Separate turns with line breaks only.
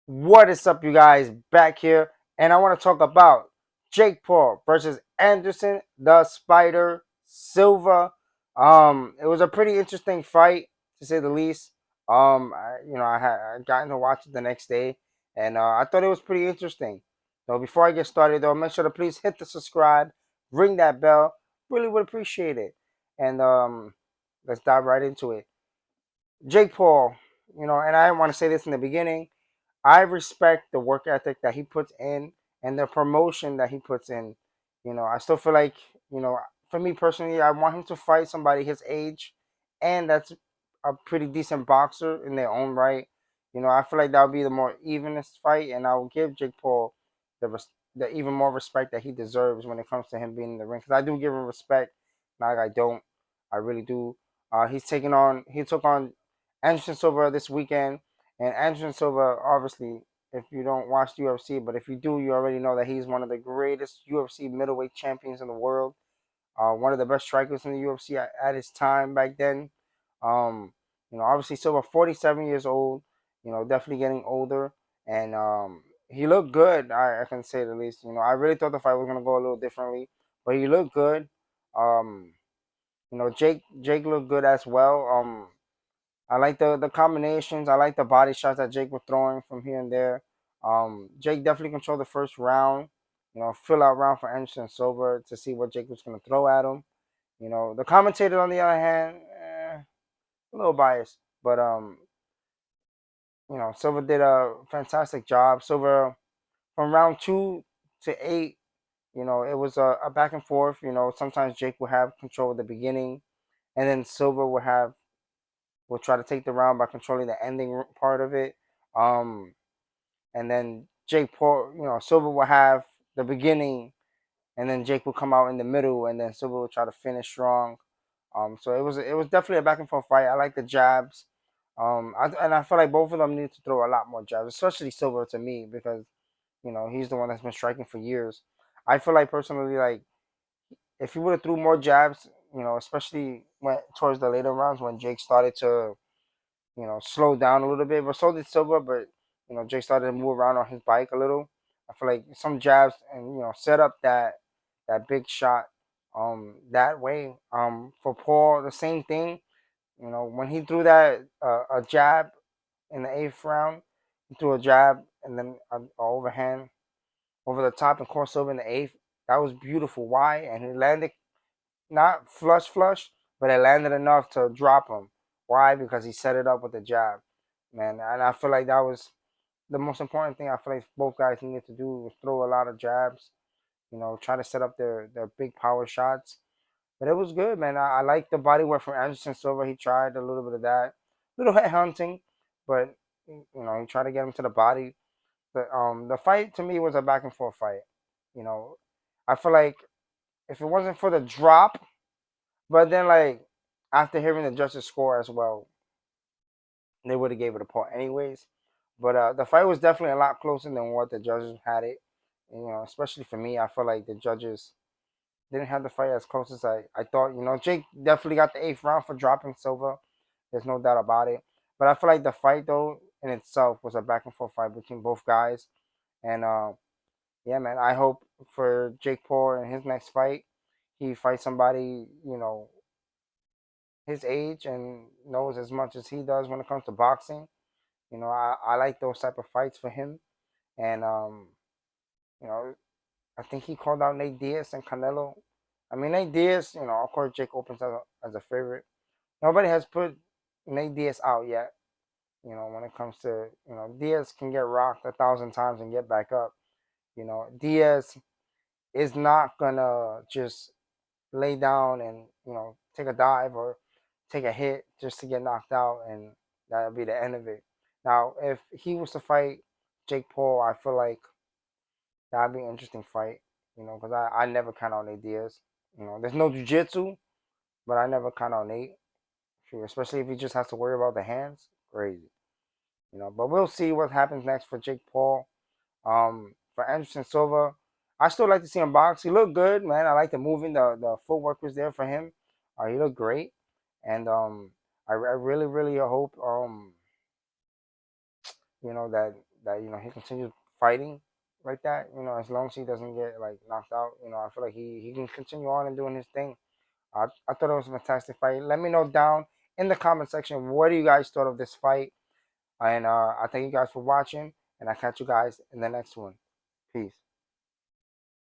What is up, you guys? Back here, and I want to talk about Jake Paul versus Anderson the Spider Silva. It was a pretty interesting fight, to say the least. I gotten to watch it the next day, and I thought it was pretty interesting. So before I get started, though, make sure to please hit the subscribe, ring that bell. Really would appreciate it. And let's dive right into it. Jake Paul, and I want to say this in the beginning. I respect the work ethic that he puts in and the promotion that he puts in. I still feel like, you know, for me personally, I want him to fight somebody his age and that's a pretty decent boxer in their own right. I feel like that would be the more evenest fight, and I will give Jake Paul the even more respect that he deserves when it comes to him being in the ring. Because I do give him respect, not like I don't. I really do. He took on Anderson Silva this weekend, and Anderson Silva, obviously, if you don't watch the UFC, but if you do, you already know that he's one of the greatest UFC middleweight champions in the world. One of the best strikers in the UFC at his time back then. Obviously Silva, 47 years old. Definitely getting older, and he looked good. I can say the least. I really thought the fight was gonna go a little differently, but he looked good. Um, Jake looked good as well. I like the combinations. I like the body shots that Jake was throwing from here and there. Jake definitely controlled the first round. Fill out round for Anderson Silva to see what Jake was going to throw at him. The commentator on the other hand, a little biased, but Silva did a fantastic job. Silva from round 2 to 8, it was a back and forth. Sometimes Jake would have control at the beginning, and then Silva would try to take the round by controlling the ending part of it. Um, and then Jake Paul, Silva will have the beginning, and then Jake will come out in the middle, and then Silva will try to finish strong. So it was definitely a back and forth fight. I like the jabs, and I feel like both of them need to throw a lot more jabs, especially Silva to me because he's the one that's been striking for years. I feel like personally, like if he would have threw more jabs, especially when towards the later rounds when Jake started to slow down a little bit, but so did Silva. But Jake started to move around on his bike a little. I feel like some jabs and set up that big shot that way. For Paul, the same thing. When he threw that a jab in the eighth round, he threw a jab and then a overhand over the top and caught Silva in the eighth. That was beautiful. Why? And he landed not flush, but it landed enough to drop him. Why? Because he set it up with a jab, man. And I feel like that was the most important thing. I feel like both guys needed to do was throw a lot of jabs. Try to set up their big power shots. But it was good, man. I like the body work from Anderson Silva. He tried a little bit of that, little head hunting, but he tried to get him to the body. The fight to me was a back and forth fight. You know, I feel like if it wasn't for the drop, but then, like, after hearing the judges score as well, they would have gave it a point anyways. But the fight was definitely a lot closer than what the judges had it. Especially for me, I feel like the judges didn't have the fight as close as I thought. Jake definitely got the eighth round for dropping Silva. There's no doubt about it. But I feel like the fight, though, in itself was a back and forth fight between both guys. And yeah, man, I hope for Jake Paul in his next fight, he fights somebody, his age and knows as much as he does when it comes to boxing. I like those type of fights for him. And you know, I think he called out Nate Diaz and Canelo. I mean, Nate Diaz, of course, Jake opens as a favorite. Nobody has put Nate Diaz out yet. When it comes to Diaz can get rocked 1,000 times and get back up. Diaz is not gonna just lay down and take a dive or take a hit just to get knocked out, and that'll be the end of it. Now, if he was to fight Jake Paul, I feel like that'd be an interesting fight. Because I never count on Nate Diaz. There's no jujitsu, but I never count on Nate. Especially if he just has to worry about the hands, crazy. But we'll see what happens next for Jake Paul. For Anderson Silva, I still like to see him box. He looked good, man. I like the moving. The footwork was there for him. He looked great, and I really really hope that that he continues fighting like that. As long as he doesn't get like knocked out, I feel like he can continue on and doing his thing. I thought it was a fantastic fight. Let me know down in the comment section what do you guys thought of this fight, and I thank you guys for watching, and I catch you guys in the next one. Peace.